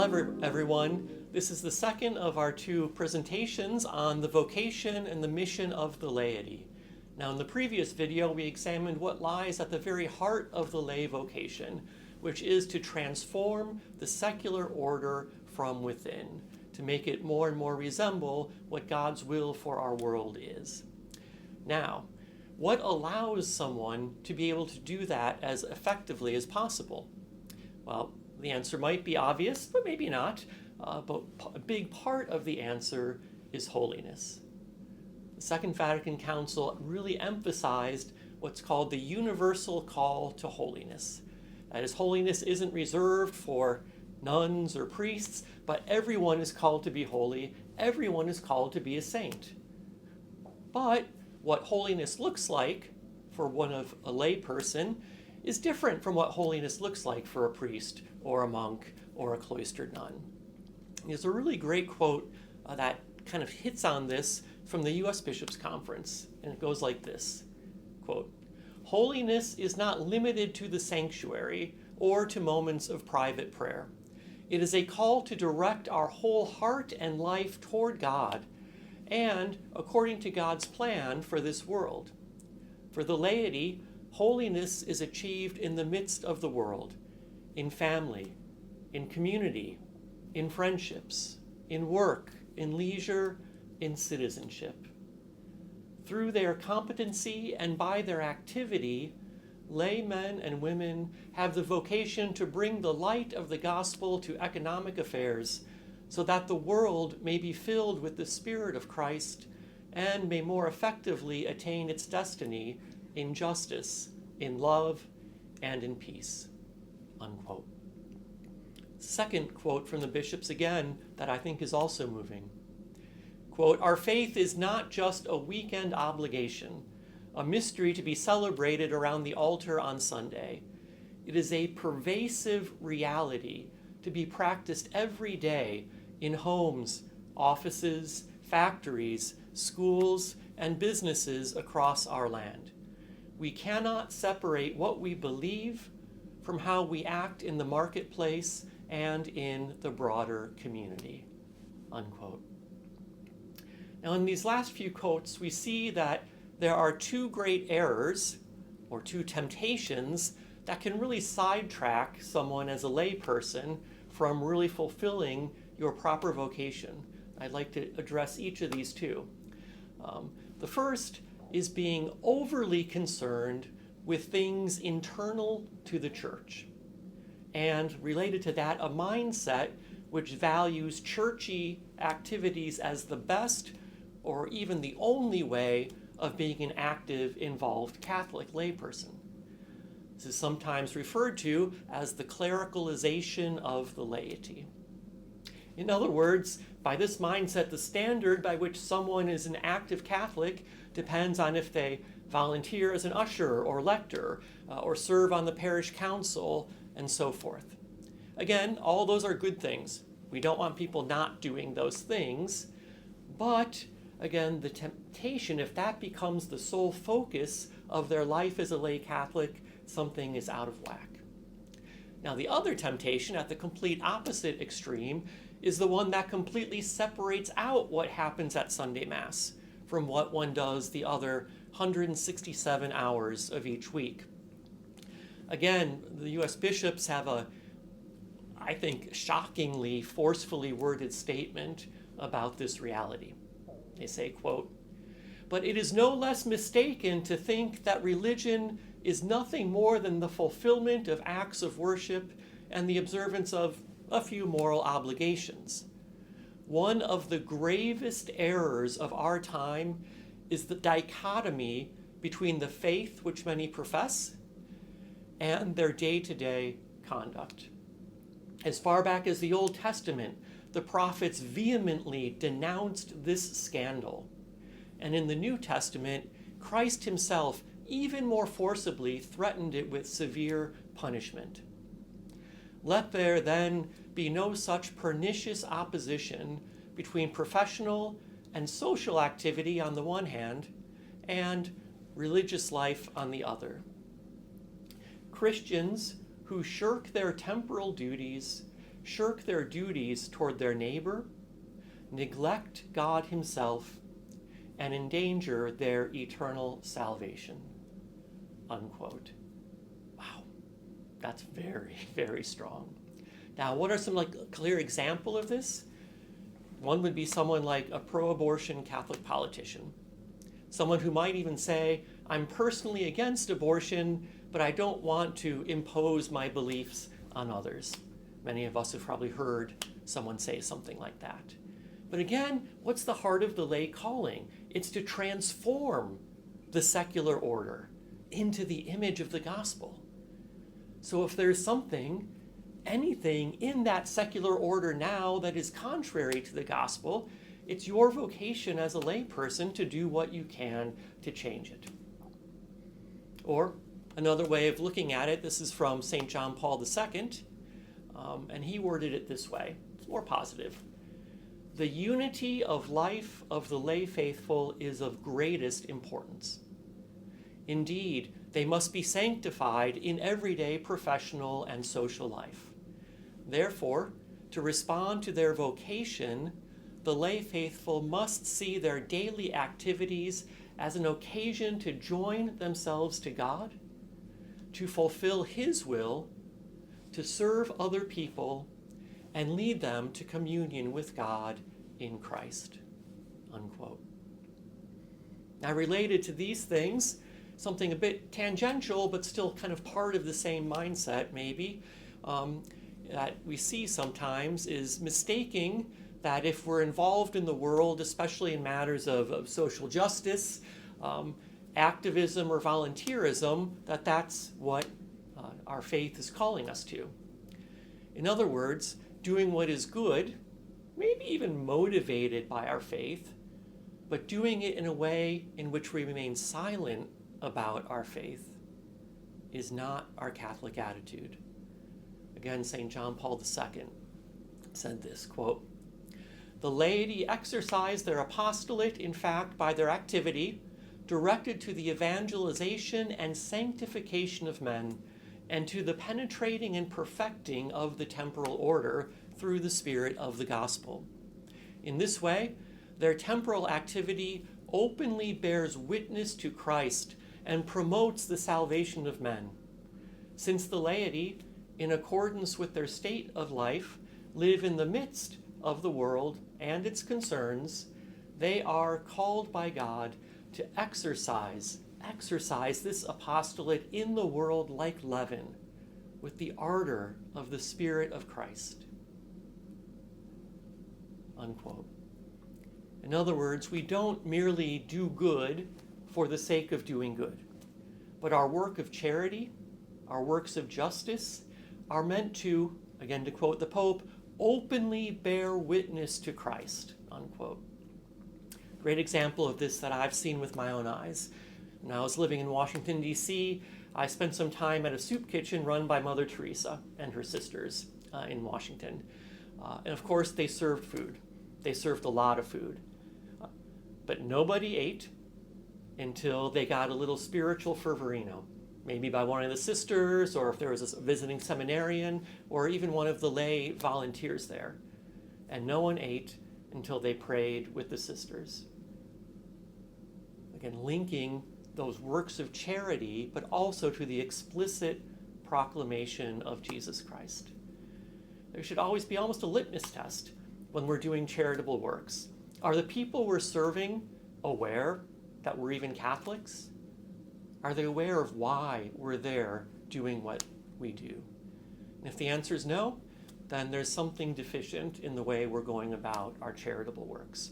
Everyone. This is the second of our two presentations on the vocation and the mission of the laity. Now, in the previous video, we examined what lies at the very heart of the lay vocation, which is to transform the secular order from within, to make it more and more resemble what God's will for our world is. Now, what allows someone to be able to do that as effectively as possible? Well, the answer might be obvious, but maybe not. But a big part of the answer is holiness. The Second Vatican Council really emphasized what's called the universal call to holiness. That is, holiness isn't reserved for nuns or priests, but everyone is called to be holy. Everyone is called to be a saint. But what holiness looks like for a lay person is different from what holiness looks like for a priest or a monk or a cloistered nun. There's a really great quote that kind of hits on this from the U.S. Bishops' Conference, and it goes like this, quote, "Holiness is not limited to the sanctuary or to moments of private prayer. It is a call to direct our whole heart and life toward God and according to God's plan for this world. For the laity, holiness is achieved in the midst of the world, in family, in community, in friendships, in work, in leisure, in citizenship. Through their competency and by their activity, lay men and women have the vocation to bring the light of the gospel to economic affairs so that the world may be filled with the Spirit of Christ and may more effectively attain its destiny in justice, in love, and in peace." Unquote. Second quote from the bishops again that I think is also moving. Quote, "Our faith is not just a weekend obligation, a mystery to be celebrated around the altar on Sunday. It is a pervasive reality to be practiced every day in homes, offices, factories, schools, and businesses across our land. We cannot separate what we believe from how we act in the marketplace and in the broader community." Unquote. Now, in these last few quotes, we see that there are two great errors, or two temptations, that can really sidetrack someone as a lay person from really fulfilling your proper vocation. I'd like to address each of these two. The first is being overly concerned with things internal to the church. And related to that, a mindset which values churchy activities as the best or even the only way of being an active, involved Catholic layperson. This is sometimes referred to as the clericalization of the laity. In other words, by this mindset, the standard by which someone is an active Catholic depends on if they volunteer as an usher or lector, or serve on the parish council, and so forth. Again, all those are good things. We don't want people not doing those things, but again, the temptation, if that becomes the sole focus of their life as a lay Catholic, something is out of whack. Now, the other temptation at the complete opposite extreme is the one that completely separates out what happens at Sunday Mass from what one does the other 167 hours of each week. Again, the U.S. bishops have a, I think, shockingly forcefully worded statement about this reality. They say, quote, "But it is no less mistaken to think that religion is nothing more than the fulfillment of acts of worship and the observance of a few moral obligations. One of the gravest errors of our time is the dichotomy between the faith which many profess and their day-to-day conduct. As far back as the Old Testament, the prophets vehemently denounced this scandal. And in the New Testament, Christ himself even more forcibly threatened it with severe punishment. Let there then be no such pernicious opposition between professional and social activity on the one hand and religious life on the other. Christians who shirk their temporal duties shirk their duties toward their neighbor, neglect God himself, and endanger their eternal salvation. Unquote. Wow, that's very, very strong. Now, what are some clear example of this? One would be someone like a pro-abortion Catholic politician. Someone who might even say, I'm personally against abortion, but I don't want to impose my beliefs on others. Many of us have probably heard someone say something like that. But again, what's the heart of the lay calling? It's to transform the secular order into the image of the gospel. So if there's anything in that secular order now that is contrary to the gospel, it's your vocation as a layperson to do what you can to change it. Or another way of looking at it, this is from St. John Paul II, and he worded it this way. It's more positive. The unity of life of the lay faithful is of greatest importance. Indeed, they must be sanctified in everyday professional and social life. Therefore, to respond to their vocation, the lay faithful must see their daily activities as an occasion to join themselves to God, to fulfill His will, to serve other people, and lead them to communion with God in Christ. Unquote. Now, related to these things, something a bit tangential, but still kind of part of the same mindset, maybe, that we see sometimes is mistaking that if we're involved in the world, especially in matters of social justice, activism, or volunteerism, that's what our faith is calling us to. In other words, doing what is good, maybe even motivated by our faith, but doing it in a way in which we remain silent about our faith is not our Catholic attitude. Again, St. John Paul II said this, quote, "The laity exercise their apostolate, in fact, by their activity, directed to the evangelization and sanctification of men, and to the penetrating and perfecting of the temporal order through the spirit of the gospel. In this way, their temporal activity openly bears witness to Christ and promotes the salvation of men. Since the laity, in accordance with their state of life, live in the midst of the world and its concerns, they are called by God to exercise this apostolate in the world like leaven, with the ardor of the Spirit of Christ." Unquote. In other words, we don't merely do good for the sake of doing good, but our work of charity, our works of justice, are meant to, again to quote the Pope, openly bear witness to Christ, unquote. Great example of this that I've seen with my own eyes. When I was living in Washington, D.C., I spent some time at a soup kitchen run by Mother Teresa and her sisters in Washington. And of course, they served food. They served a lot of food. But nobody ate until they got a little spiritual fervorino, maybe by one of the sisters, or if there was a visiting seminarian, or even one of the lay volunteers there. And no one ate until they prayed with the sisters. Again, linking those works of charity, but also to the explicit proclamation of Jesus Christ. There should always be almost a litmus test when we're doing charitable works. Are the people we're serving aware that we're even Catholics? Are they aware of why we're there doing what we do? And if the answer is no, then there's something deficient in the way we're going about our charitable works.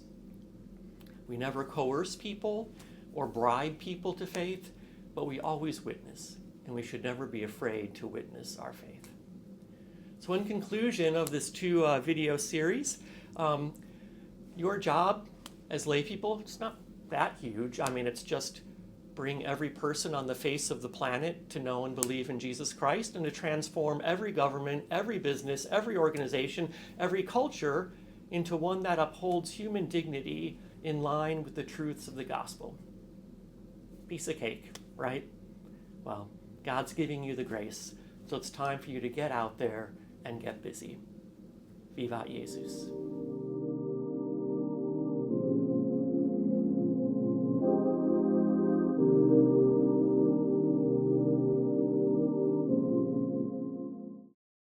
We never coerce people or bribe people to faith, but we always witness, and we should never be afraid to witness our faith. So in conclusion of this video series, your job as lay people, it's not that huge. I mean, it's just bring every person on the face of the planet to know and believe in Jesus Christ, and to transform every government, every business, every organization, every culture into one that upholds human dignity in line with the truths of the gospel. Piece of cake, right? Well, God's giving you the grace, so it's time for you to get out there and get busy. Vivat Jesus.